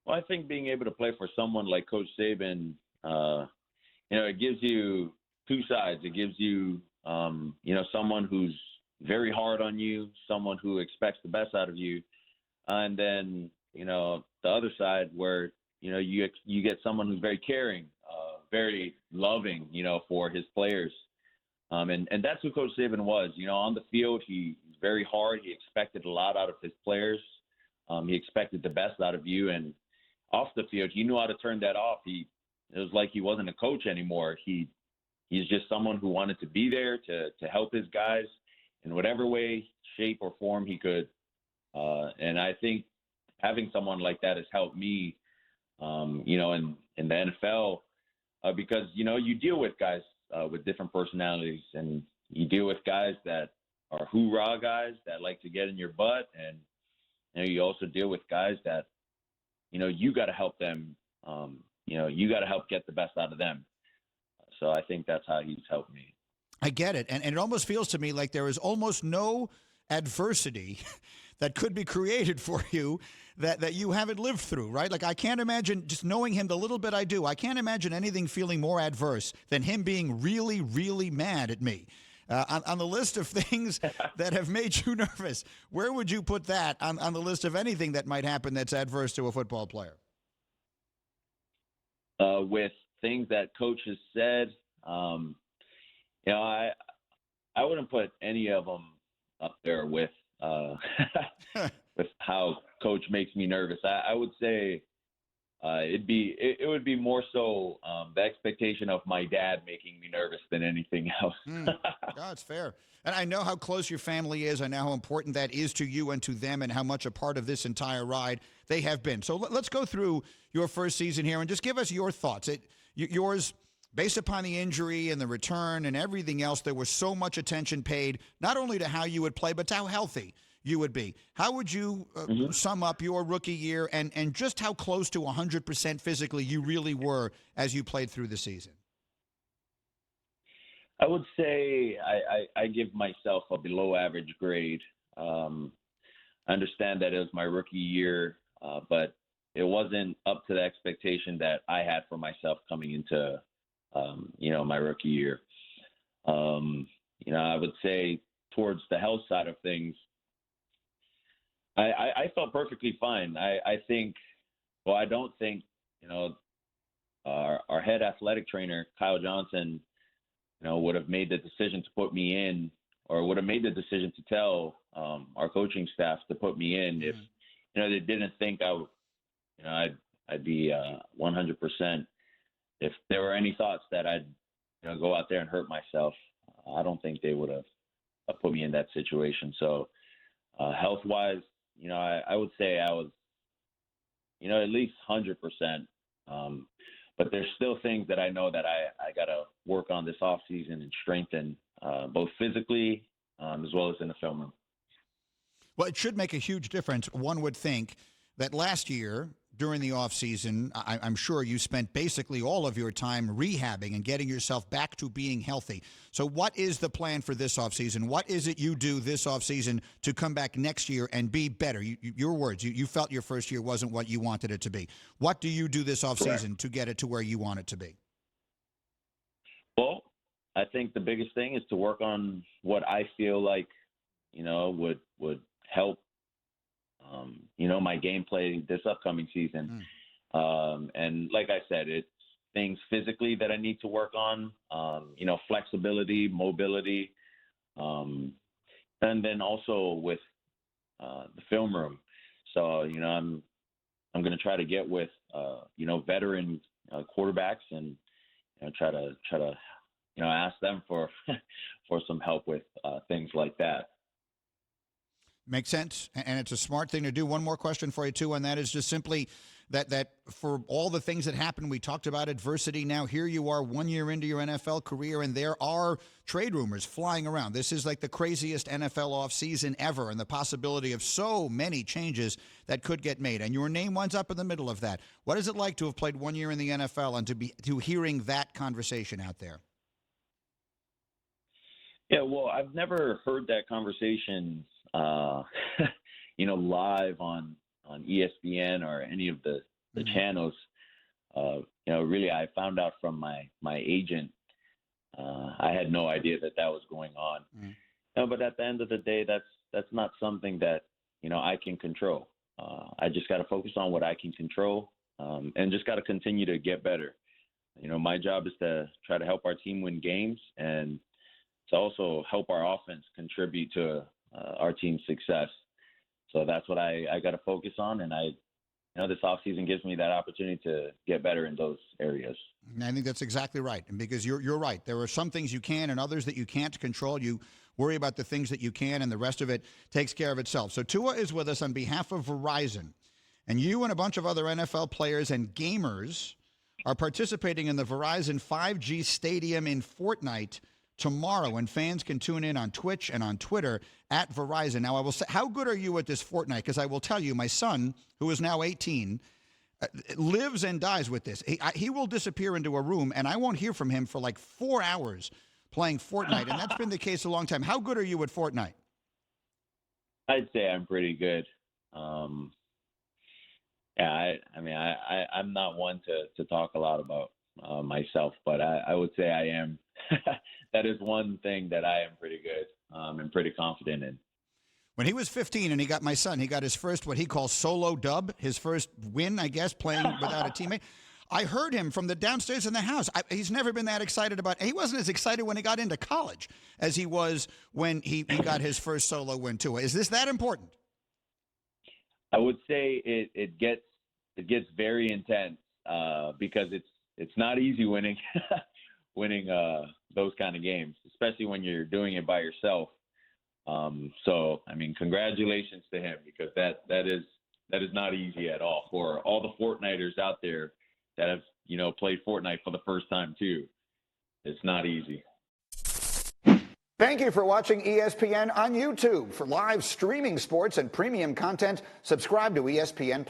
Well, I think being able to play for someone like Coach Saban, it gives you two sides. It gives you, someone who's very hard on you, someone who expects the best out of you, and then the other side where you get someone who's very caring, very loving, for his players. And that's who Coach Saban was. On the field, he's very hard. He expected a lot out of his players. He expected the best out of you. And off the field, he knew how to turn that off. It was like he wasn't a coach anymore. He's just someone who wanted to be there to help his guys in whatever way, shape, or form he could. And I think having someone like that has helped me, in the NFL, because, you deal with guys with different personalities, and you deal with guys that are hoorah guys that like to get in your butt, and you also deal with guys that you got to help them. You got to help get the best out of them. So I think that's how he's helped me. I get it, and it almost feels to me like there is almost no adversity that could be created for you that you haven't lived through, right? Like, I can't imagine, just knowing him the little bit I do, I can't imagine anything feeling more adverse than him being really, really mad at me. On the list of things that have made you nervous, where would you put that on the list of anything that might happen that's adverse to a football player? With things that coach has said, I wouldn't put any of them up there with with how coach makes me nervous. I would say it would be more so the expectation of my dad making me nervous than anything else. That's fair. And I know how close your family is. I know how important that is to you and to them, and how much a part of this entire ride they have been. So let's go through your first season here and just give us your thoughts. Yours, based upon the injury and the return and everything else, there was so much attention paid not only to how you would play, but to how healthy you would be. How would you sum up your rookie year and just how close to 100% physically you really were as you played through the season? I would say I give myself a below average grade. I understand that it was my rookie year, but it wasn't up to the expectation that I had for myself coming into my rookie year. I would say towards the health side of things, I felt perfectly fine. I don't think, our head athletic trainer, Kyle Johnson, would have made the decision to put me in, or would have made the decision to tell our coaching staff to put me in if, they didn't think I'd be 100%. If there were any thoughts that I'd go out there and hurt myself, I don't think they would have put me in that situation. So health-wise, I would say I was, at least 100%. But there's still things that I know that I got to work on this offseason and strengthen, both physically as well as in the film room. Well, it should make a huge difference. One would think that last year during the offseason, I'm sure you spent basically all of your time rehabbing and getting yourself back to being healthy. So what is the plan for this offseason? What is it you do this offseason to come back next year and be better? Your words, you felt your first year wasn't what you wanted it to be. What do you do this offseason to get it to where you want it to be? Well, I think the biggest thing is to work on what I feel like, would help my gameplay this upcoming season. And like I said, it's things physically that I need to work on, flexibility, mobility, and then also with the film room. So, I'm going to try to get with, veteran quarterbacks and try to ask them for for some help with things like that. Makes sense, and it's a smart thing to do. One more question for you, too, and that is just simply that for all the things that happened, we talked about adversity. Now here you are 1 year into your NFL career, and there are trade rumors flying around. This is like the craziest NFL offseason ever, and the possibility of so many changes that could get made, and your name winds up in the middle of that. What is it like to have played 1 year in the NFL and to hearing that conversation out there? Yeah, well, I've never heard that conversation, live on ESPN or any of the the channels. Really, I found out from my agent. I had no idea that was going on. But at the end of the day, that's not something that I can control. I just got to focus on what I can control, and just got to continue to get better. My job is to try to help our team win games and to also help our offense contribute to our team's success. So that's what I got to focus on, and this offseason gives me that opportunity to get better in those areas. I think that's exactly right. And because you're right. There are some things you can and others that you can't control. You worry about the things that you can, and the rest of it takes care of itself. So Tua is with us on behalf of Verizon. And you and a bunch of other NFL players and gamers are participating in the Verizon 5G Stadium in Fortnite tomorrow, and fans can tune in on Twitch and on Twitter at Verizon. Now, I will say, how good are you at this Fortnite? Because I will tell you, my son, who is now 18, lives and dies with this. He will disappear into a room, and I won't hear from him for like 4 hours playing Fortnite, and that's been the case a long time. How good are you at Fortnite? I'd say I'm pretty good. I'm not one to talk a lot about myself, but I would say I am. That is one thing that I am pretty good and pretty confident in. When he was 15 and he got his first, what he calls solo dub, his first win, I guess, playing without a teammate. I heard him from the downstairs in the house. He's never been that excited he wasn't as excited when he got into college as he was when he got his first solo win too. Is this that important? I would say it gets very intense because it's not easy winning those kind of games, especially when you're doing it by yourself. Congratulations to him, because that is not easy at all for all the Fortniters out there that have played Fortnite for the first time too. It's not easy. Thank you for watching ESPN on YouTube. For live streaming sports and premium content, subscribe to ESPN+.